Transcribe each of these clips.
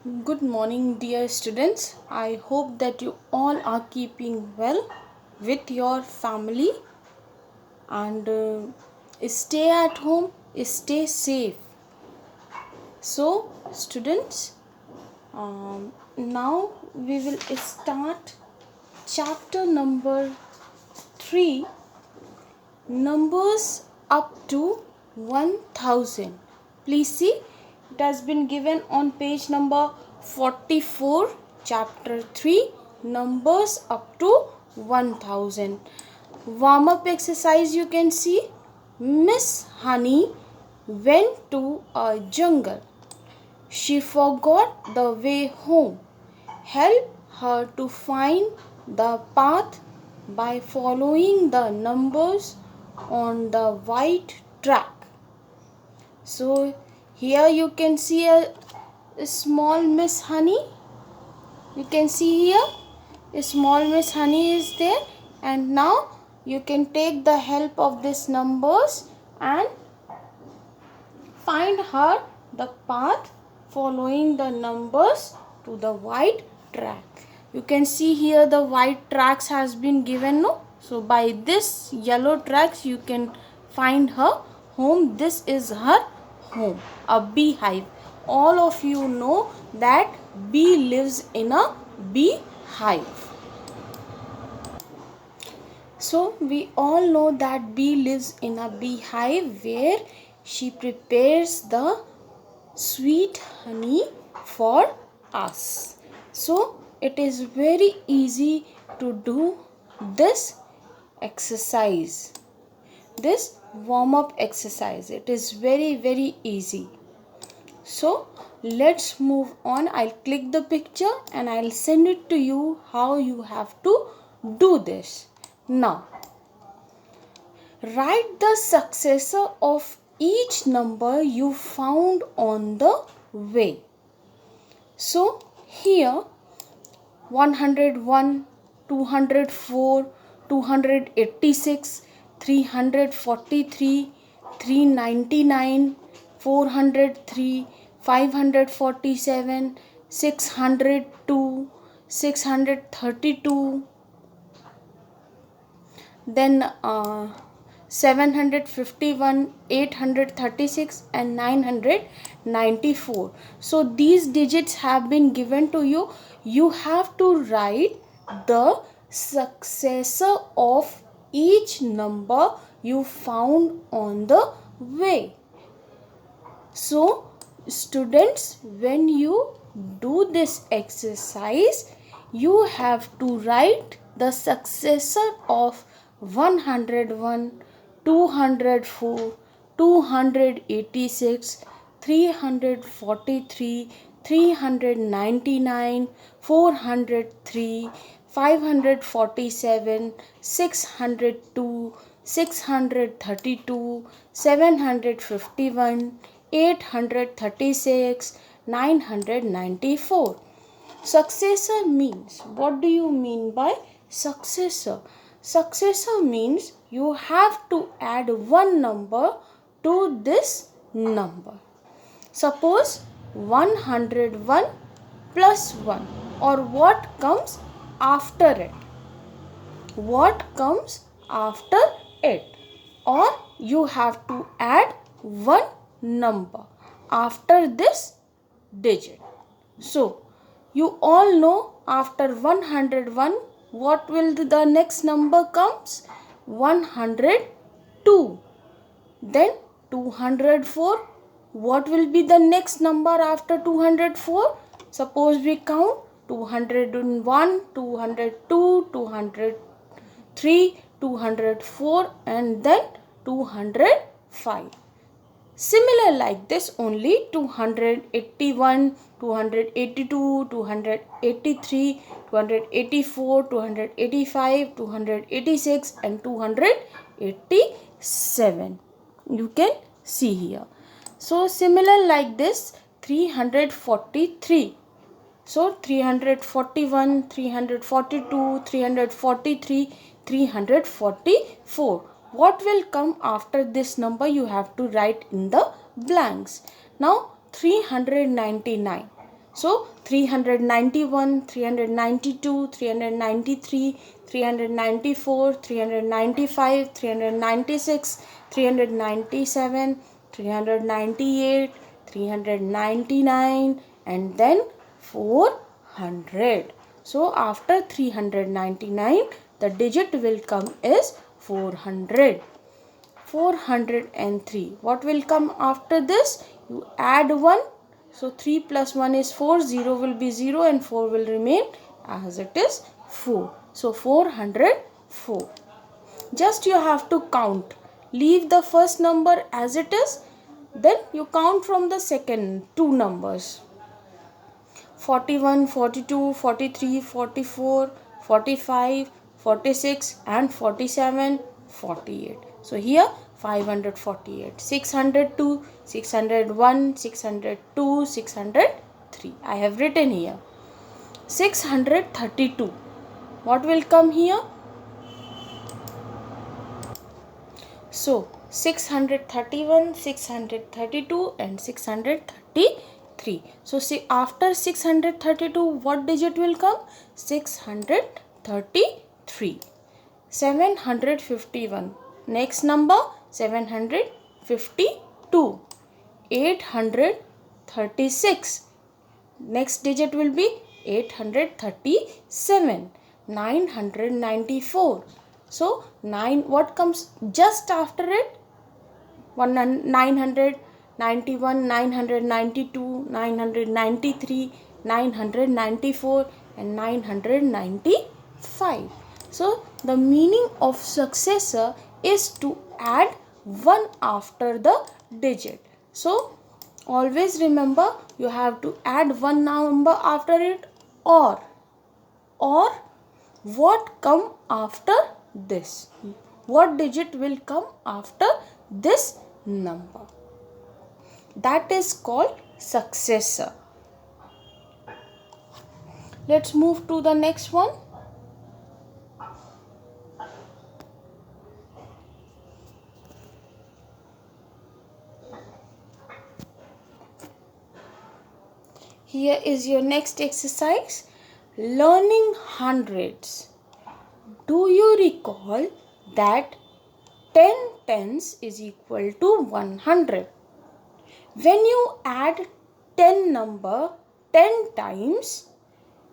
Good morning, dear students. I hope that you all are keeping well with your family and stay at home, stay safe. So, students, now we will start chapter number 3, numbers up to 1000. Please see, it has been given on page number 44, chapter 3, numbers up to 1000. Warm up exercise you can see. Miss Honey went to a jungle. She forgot the way home. Help her to find the path by following the numbers on the white track. So here you can see a small Miss Honey. You can see here a small Miss Honey is there, and now you can take the help of these numbers and find her the path following the numbers to the white track. You can see here the white tracks has been given, no? So by this yellow tracks you can find her home. This is her home, a beehive. All of you know that bee lives in a beehive. So we all know that bee lives in a beehive where she prepares the sweet honey for us. So it is very easy to do this exercise, this warm up exercise. It is very easy. So let's move on. I'll click the picture and I'll send it to you how you have to do this. Now write the successor of each number you found on the way. So here 101, 204, 286, 343, 399, 403, 547, 602, 632, then 751, 836 and 994. So these digits have been given to you. You have to write the successor of each number you found on the way. So students, when you do this exercise, you have to write the successor of 101, 204, 286, 343, 399, 403, 547, 602, 632, 751, 836, 994. Successor means, what do you mean by successor? Successor means you have to add one number to this number. Suppose 101 plus 1, or what comes after it. What comes after it? Or you have to add one number after this digit. So you all know after 101 what will the next number comes? 102. Then 204. What will be the next number after 204? Suppose we count 201, 202, 203, 204 and then 205. Similar like this only 281, 282, 283, 284, 285, 286 and 287. You can see here. So similar like this 343. So 341, 342, 343, 344. What will come after this number you have to write in the blanks. Now 399. So 391, 392, 393, 394, 395, 396, 397, 398, 399 and then 400. So after 399 the digit will come is 400. 403. What will come after this? You add 1. So 3 plus 1 is 4. 0 will be 0 and 4 will remain as it is 4. So 404. Just you have to count. Leave the first number as it is. Then you count from the second two numbers. 41, 42, 43, 44, 45, 46 and 47, 48. So here 548, 602, 601, 602, 603. I have written here. 632. What will come here? So 631, 632 and 633. So see, after 632 what digit will come? 633. 751. Next number 752. 836. Next digit will be 837. 994. So 9, what comes just after it? 991, 992, 993, 994 and 995. So the meaning of successor is to add 1 after the digit. So always remember you have to add 1 number after it or what come after this. What digit will come after this number? That is called successor. Let's move to the next one. Here is your next exercise. Learning hundreds. Do you recall that 10 tens is equal to 100? When you add 10 number 10 times,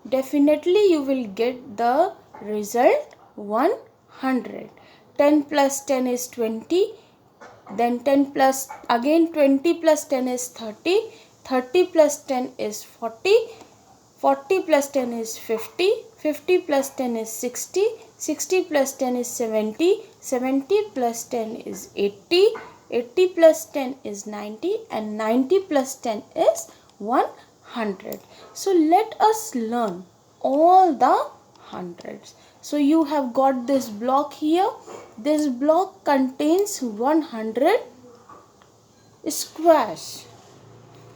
definitely you will get the result 100. 10 plus 10 is 20. Then 10 plus again 20 plus 10 is 30. 30 plus 10 is 40. 40 plus 10 is 50. 50 plus 10 is 60. 60 plus 10 is 70. 70 plus 10 is 80. 80 plus 10 is 90 and 90 plus 10 is 100. So let us learn all the hundreds. So you have got this block here. This block contains 100 squares.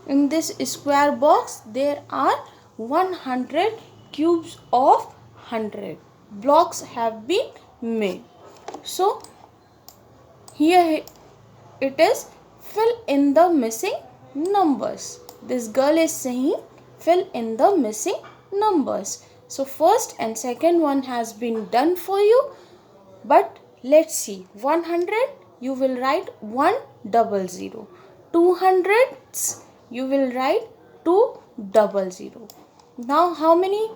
In this square box there are 100 cubes of 100 blocks have been made. So here it is, fill in the missing numbers. This girl is saying fill in the missing numbers. So first and second one has been done for you. But let's see. 100 you will write 100. 200s you will write 200. Now how many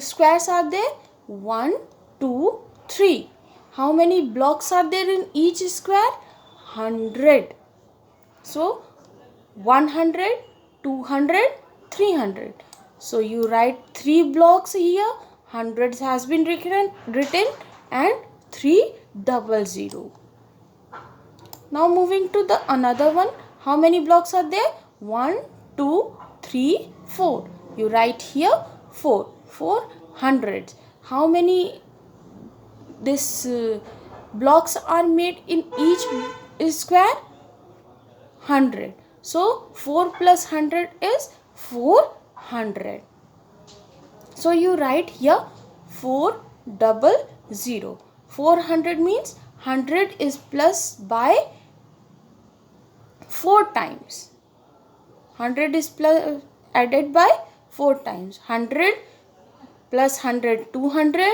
squares are there? 1, 2, 3. How many blocks are there in each square? 100. So 100, 200, 300. So you write 3 blocks here. Hundreds has been written and 300. Now moving to the another one. How many blocks are there? 1, 2, 3, 4. You write here 4. 4 hundreds. How many blocks are made in each square? 100. So 4 plus 100 is 400. So you write here 400. 400 means 100 is plus by 4 times. 100 is added by 4 times. 100 plus 100, 200.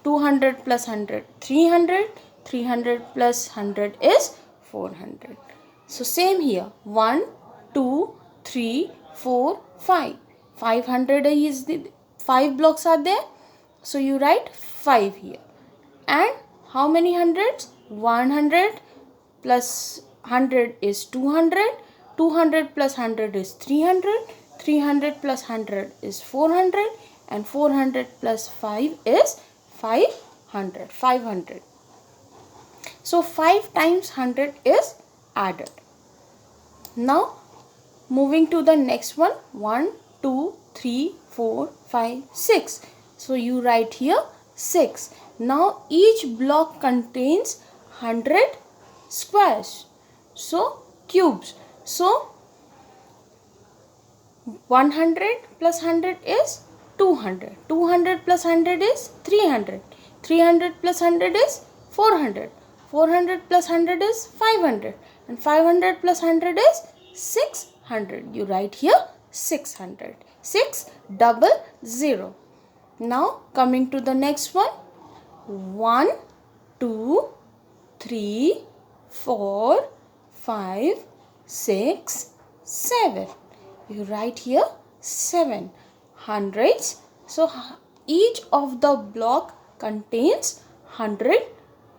200 plus 100, 300. 300 plus 100 is 400. So same here. 1, 2, 3, 4, 5. 500 is the 5 blocks are there. So you write 5 here. And how many hundreds? 100 plus 100 is 200. 200 plus 100 is 300. 300 plus 100 is 400. And 400 plus 5 is 500. 500. So 5 times 100 is added. Now moving to the next one. 1, 2, 3, 4, 5, 6. So you write here 6. Now each block contains 100 squares. So cubes. So 100 plus 100 is 200. 200 plus 100 is 300. 300 plus 100 is 400. 400 plus 100 is 500. And 500 plus 100 is 600. You write here 600. 600. Now coming to the next one. 1, 2, 3, 4, 5, 6, 7. You write here 7 hundreds. So each of the block contains 100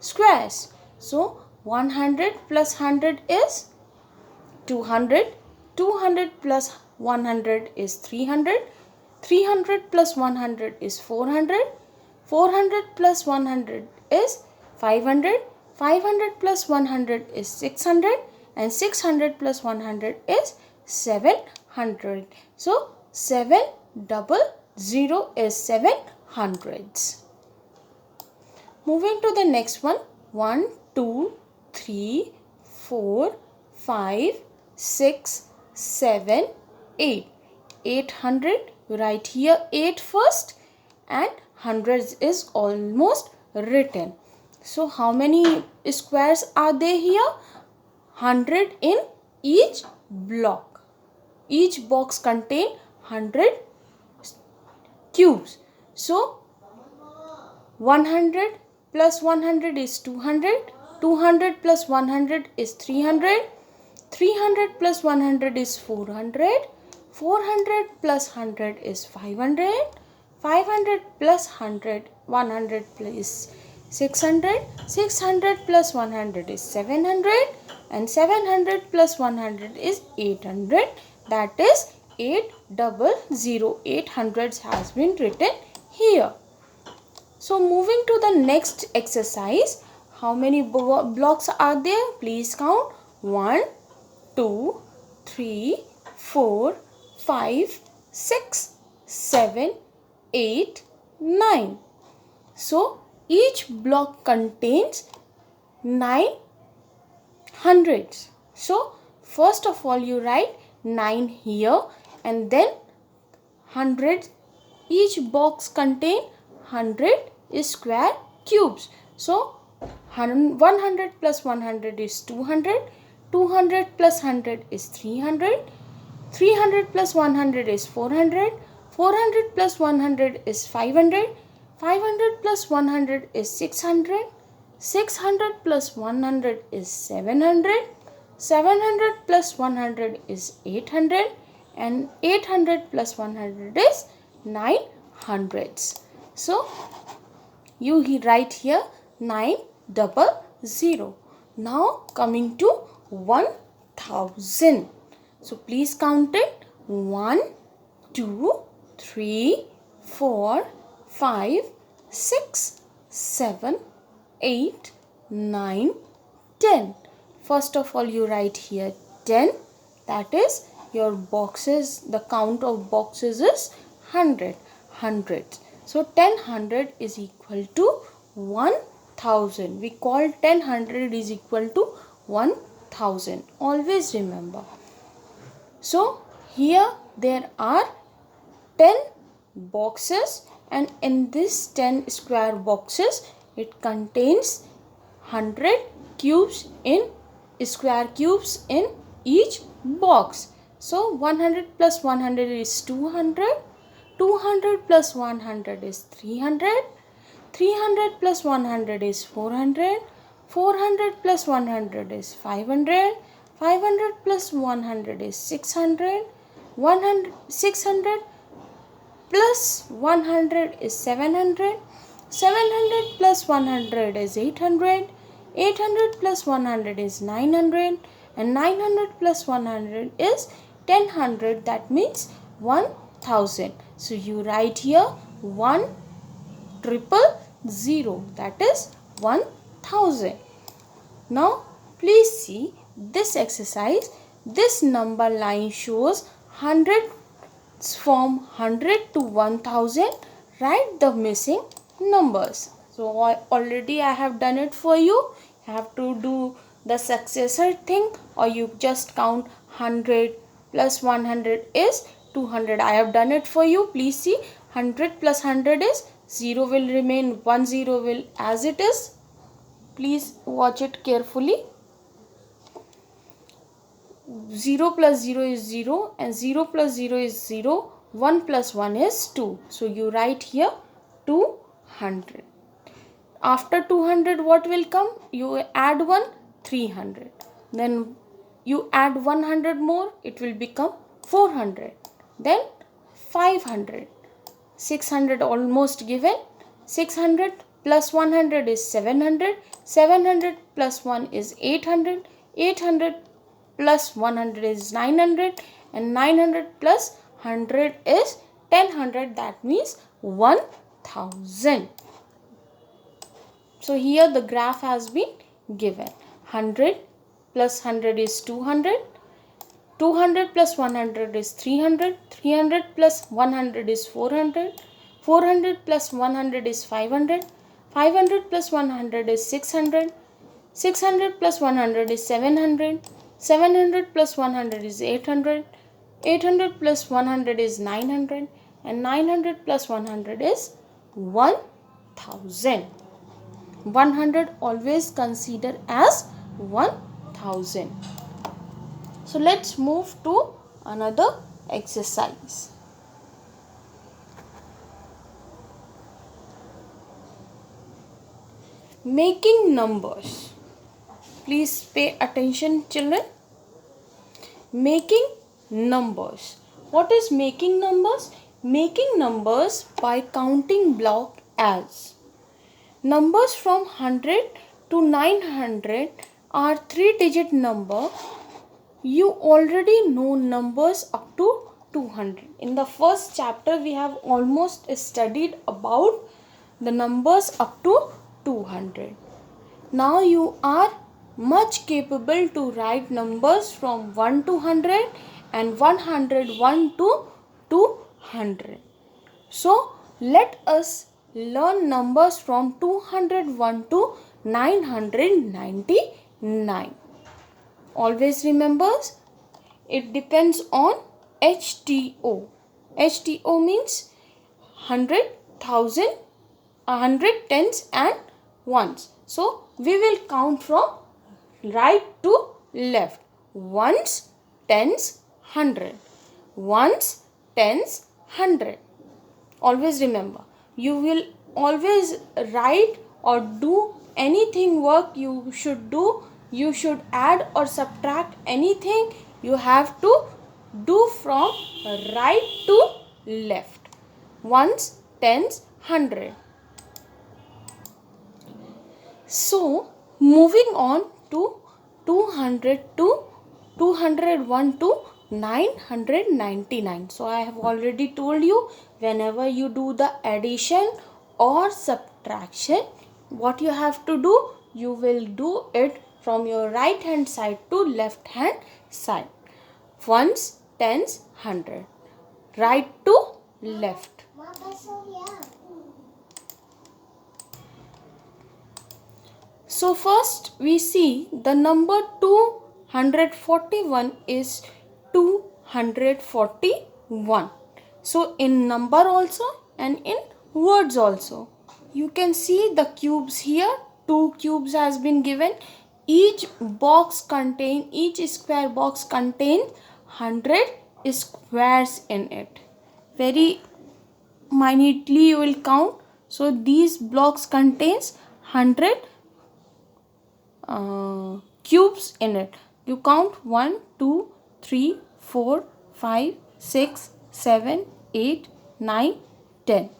squares. So 100 plus 100 is 200. 200 plus 100 is 300. 300 plus 100 is 400. 400 plus 100 is 500. 500 plus 100 is 600. And 600 plus 100 is 700. So 700 is 7 hundreds. Moving to the next one. 1, 2, 3, 4, 5, 6, 7, 8. 800. You write here 8 first. And hundreds is almost written. So how many squares are there here? 100 in each block. Each box contain 100 cubes. So 100 plus 100 is 200. 200 plus 100 is 300. 300 plus 100 is 400. 400 plus 100 is 500. 500 plus 100 plus 600. 600 plus 100 is 700. And 700 plus 100 is 800. That is 800. 8 hundreds has been written here. So moving to the next exercise. How many blocks are there? Please count. 1, 2, 3, 4, 5, 6, 7, 8, 9. So each block contains 9 hundreds. So first of all you write 9 here and then hundreds. Each box contain 100 square cubes. So 100 plus 100 is 200. 200 plus 100 is 300. 300 plus 100 is 400. 400 plus 100 is 500. 500 plus 100 is 600. 600 plus 100 is 700. 700 plus 100 is 800. And 800 plus 100 is 900. So you write here 900. Now coming to 1000. So please count it. 1, 2, 3, 4, 5, 6, 7, 8, 9, 10. First of all you write here 10. That is your boxes. The count of boxes is 100. 100. So 1000 is equal to 1000. We call 1000 is equal to 1000. Always remember. So here there are 10 boxes and in this 10 square boxes it contains 100 cubes in square cubes in each box. So 100 plus 100 is 200. 200 plus 100 is 300. 300 plus 100 is 400. 400 plus 100 is 500. 500 plus 100 is 600. 600 plus 100 is 700. 700 plus 100 is 800. 800 plus 100 is 900. And 900 plus 100 is 1000. That means 1000. So you write here 1,000,000. That is 1000. Now please see this exercise. This number line shows hundreds from 100 to 1000. Write the missing numbers. So already I have done it for you. You have to do the successor thing, or you just count 100 plus 100 is 200. I have done it for you. Please see, 100 plus 100 is 0 will remain, 10 will as it is. Please watch it carefully. 0 plus 0 is 0 and 0 plus 0 is 0. 1 plus 1 is 2. So you write here 200. After 200 what will come? You add 1, 300. Then you add 100 more, it will become 400. Then 500. 600 almost given. 600 plus 100 is 700. 700 plus 1 is 800. 800 plus 100 is 900. And 900 plus 100 is 1000. That means 1000. So here the graph has been given. 100 plus 100 is 200. 200 plus 100 is 300. 300 plus 100 is 400. 400 plus 100 is 500. 500 plus 100 is 600. 600 plus 100 is 700. 700 plus 100 is 800. 800 plus 100 is 900. And 900 plus 100 is 1000. 100 always consider as 1000. So let's move to another exercise. Making numbers. Please pay attention, children. Making numbers. What is making numbers? Making numbers by counting block as. Numbers from 100 to 900 are 3-digit number. You already know numbers up to 200. In the first chapter, we have almost studied about the numbers up to 200. Now you are much capable to write numbers from 1 to 100 and 101 to 200. So let us learn numbers from 201 to 999. Always remembers, it depends on HTO. HTO means 100, 1000, 100, tens and ones. So we will count from right to left. Ones, tens, 100. Ones, tens, 100. Always remember, you will always write or do anything work you should do. You should add or subtract anything. You have to do from right to left. Ones, tens, 100. So moving on to 200 to 201 to 999. So I have already told you, whenever you do the addition or subtraction, what you have to do, you will do it from your right hand side to left hand side. Ones, tens, 100. Right to left. So first we see the number 241 is 241. So in number also and in words also. You can see the cubes here. 2 cubes has been given. Each square box contains 100 squares in it. Very minutely you will count. So these blocks contains 100 cubes in it. You count 1, 2, 3, 4, 5, 6, 7, 8, 9, 10.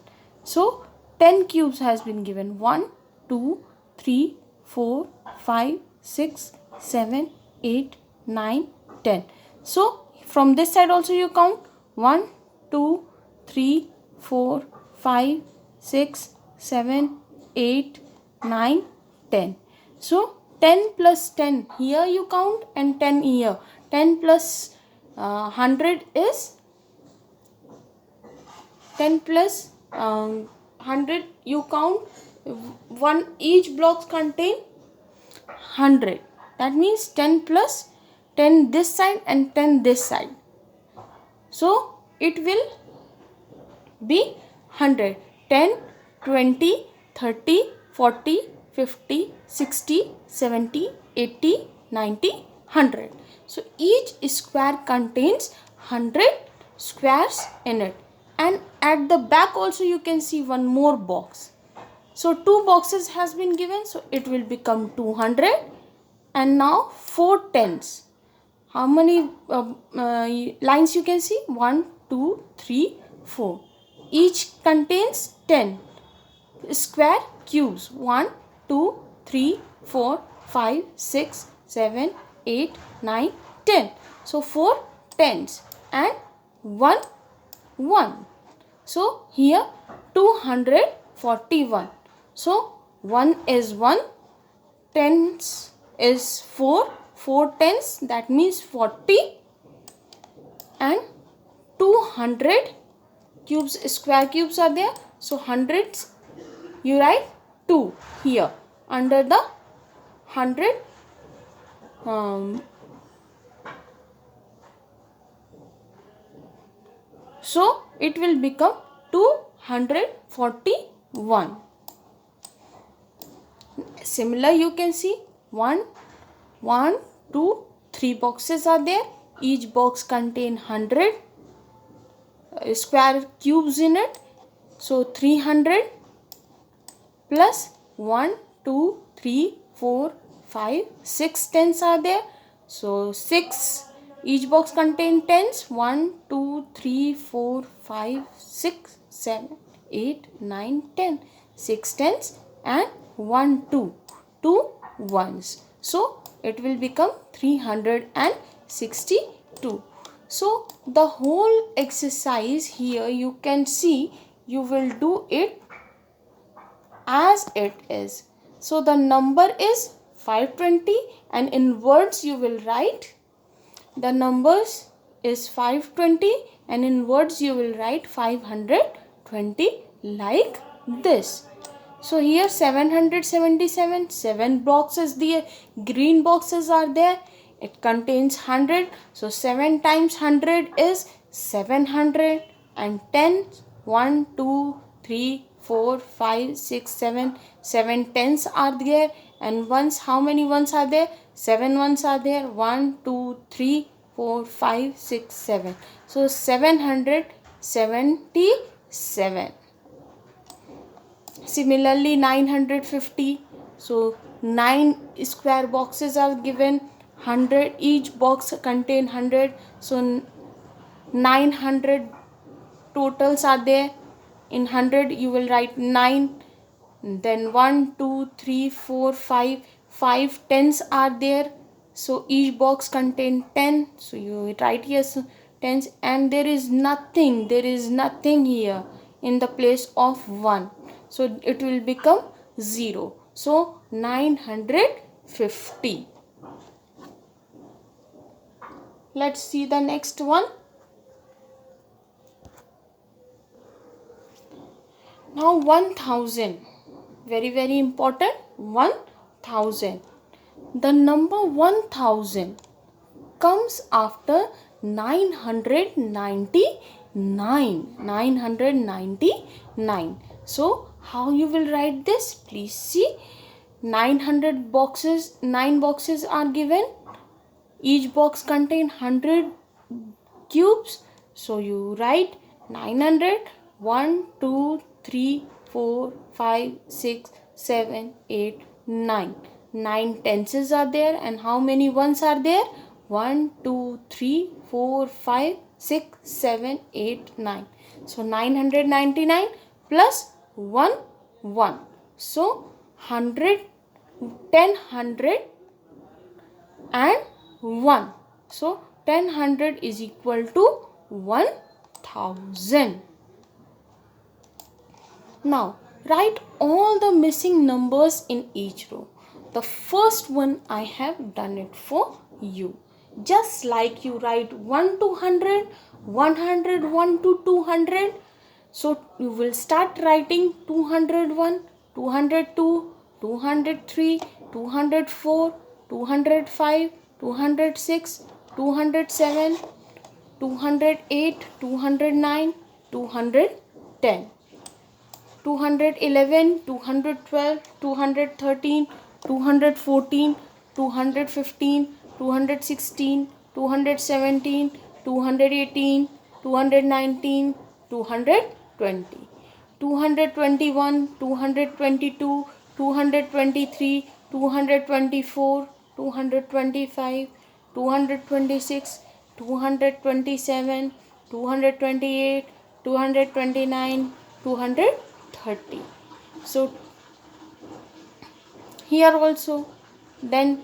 So 10 cubes has been given. 1, 2, 3, 4, 5, 6, 7, 8, 9, 10. So from this side also you count 1, 2, 3, 4, 5, 6, 7, 8, 9, 10. So 10 plus 10 here you count and 10 here. 10 plus 100 is 10 plus 100 you count. One each blocks contain 100. That means 10 plus 10 this side and 10 this side. So it will be 100. 10, 20, 30, 40, 50, 60, 70, 80, 90, 100. So each square contains 100 squares in it. And at the back also you can see one more box. So 2 boxes has been given. So it will become 200. And now 4 tens. How many lines you can see? 1, 2, 3, 4. Each contains 10 square cubes. 1, 2, 3, 4, 5, 6, 7, 8, 9, 10. So 4 tens and 1 1. So here 241. So 1 is 1, tens is 4, 4 tens, that means 40, and 200 cubes, square cubes are there. So hundreds you write 2 here under the 100 so it will become 241. Similar you can see 1, 2, 3 boxes are there. Each box contain 100 square cubes in it. So 300 plus 1, 2, 3, 4, 5, 6 tens are there. So 6, each box contain tens. 1, 2, 3, 4, 5, 6, 7, 8, 9, 10. 6 tens and 1, 2. 2 ones. So it will become 362. So the whole exercise here you can see, you will do it as it is. So the number is 520 and in words you will write the numbers is 520 and in words you will write 520 like this. So here 777, 7 boxes, the green boxes are there. It contains 100. So 7 times 100 is 700 and 10, 1, 2, 3, 4, 5, 6, 7, 7 tens are there. And ones, how many ones are there? 7 ones are there. 1, 2, 3, 4, 5, 6, 7. So 777. Similarly 950. So 9 square boxes are given. 100, each box contain 100. So 900 totals are there. In 100 you will write 9. Then 1, 2, 3, 4, 5. 5 tens are there. So each box contain 10. So you write here tens and there is nothing here in the place of 1. So it will become 0. So 950. Let's see the next one. Now 1000. Very, very important. 1000. The number 1000 comes after 999. 999. So how you will write this? Please see. 9 boxes are given. Each box contain 100 cubes. So you write 900, 1, 2, 3, 4, 5, 6, 7, 8, 9. 9 tenses are there, and how many ones are there? 1, 2, 3, 4, 5, 6, 7, 8, 9. So 999 plus 1, 1. So 100, 10, 100 and 1. So 1000 is equal to 1000. Now write all the missing numbers in each row. The first one I have done it for you. Just like you write 1 to 100, 100, 1 to 200. So you will start writing 201, 202, 203, 204, 205, 206, 207, 208, 209, 210. 211, 212, 213, 214, 215, 216, 217, 218, 219, 220, 221, 222, 223, 224, 225, 226, 227, 228, 229, 230. So here also, then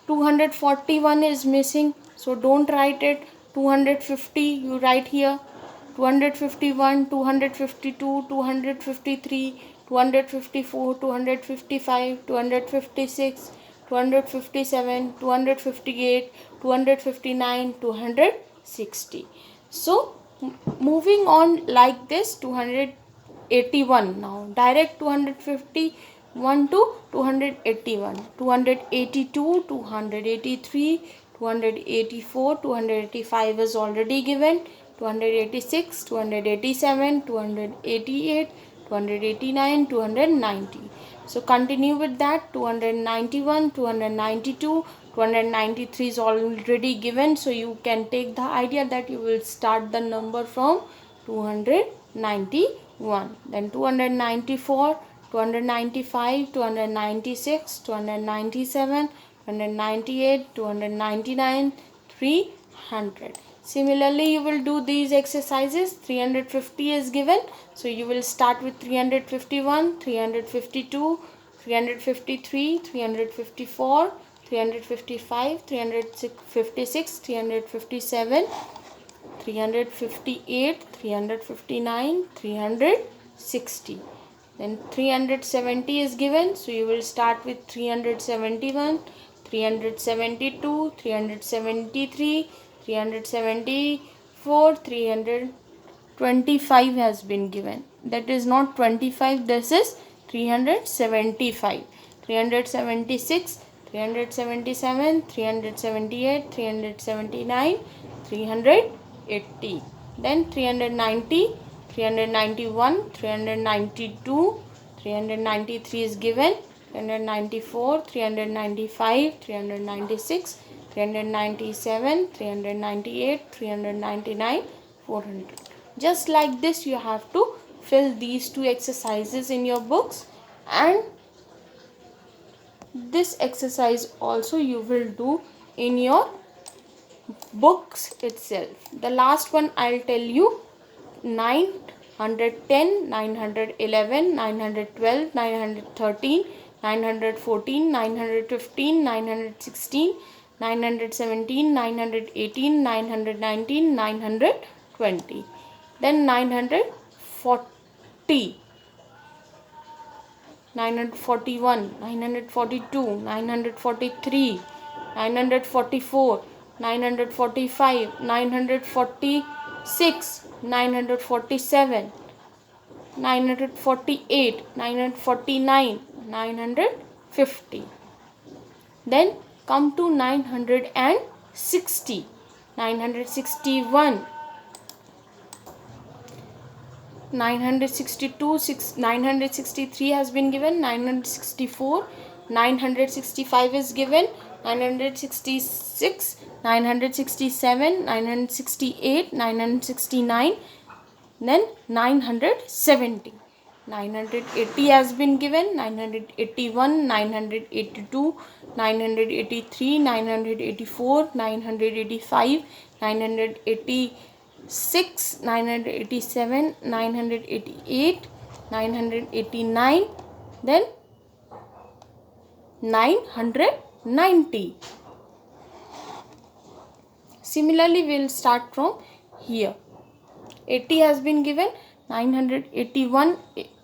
241 is missing, so don't write it. 250 you write here. 251, 252, 253, 254, 255, 256, 257, 258, 259, 260. So moving on like this, 281. Now direct 251 to 281, 282, 283, 284, 285 is already given, 286, 287, 288, 289, 290. So continue with that. 291, 292, 293 is already given, so you can take the idea that you will start the number from 291. Then 294, 295, 296, 297, 298, 299, 300. Similarly, you will do these exercises. 350 is given, so you will start with 351, 352, 353, 354, 355, 356, 357, 358, 359, 360. Then 370 is given, so you will start with 371, 372, 373, 374, 325 has been given. That is not 25, this is 375. 376, 377, 378, 379, 380. Then 390, 391, 392, 393 is given, 394, 395, 396, 397, 398, 399, 400. Just like this, you have to fill these two exercises in your books, and this exercise also you will do in your books itself. The last one I'll tell you: 910, 911, 912, 913, 914, 915, 916, 917, 918, 919, 920. Then 940, 941, 942, 943, 944, 945, 946, 947, 948, 949, 950. Then come to 960, 961, 962, 963 has been given, 964, 965 is given, 966, 967, 968, 969, then 970. 980 has been given, 981, 982, 983, 984, 985, 986, 987, 988, 989, then 990. Similarly, we will start from here. 80 has been given, 981,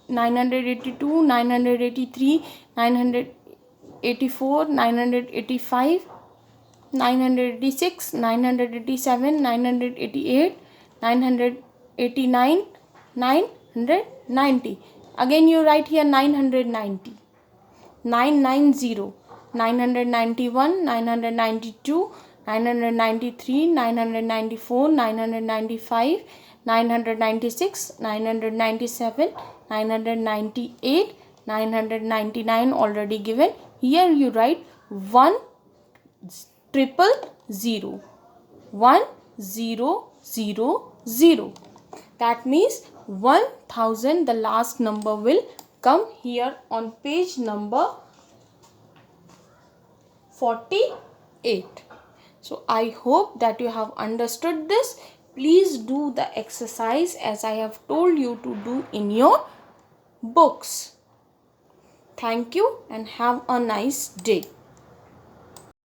982, 983, 984, 985, 986, 987, 988, 989, 990. Again you write here 990. 990, 991, 992, 993, 994, 995, 996, 997, 998, 999 already given. Here you write 1 triple 0, 1 0 0 0. That means 1000, the last number will come here on page number 48. So I hope that you have understood this. Please do the exercise as I have told you to do in your books. Thank you and have a nice day.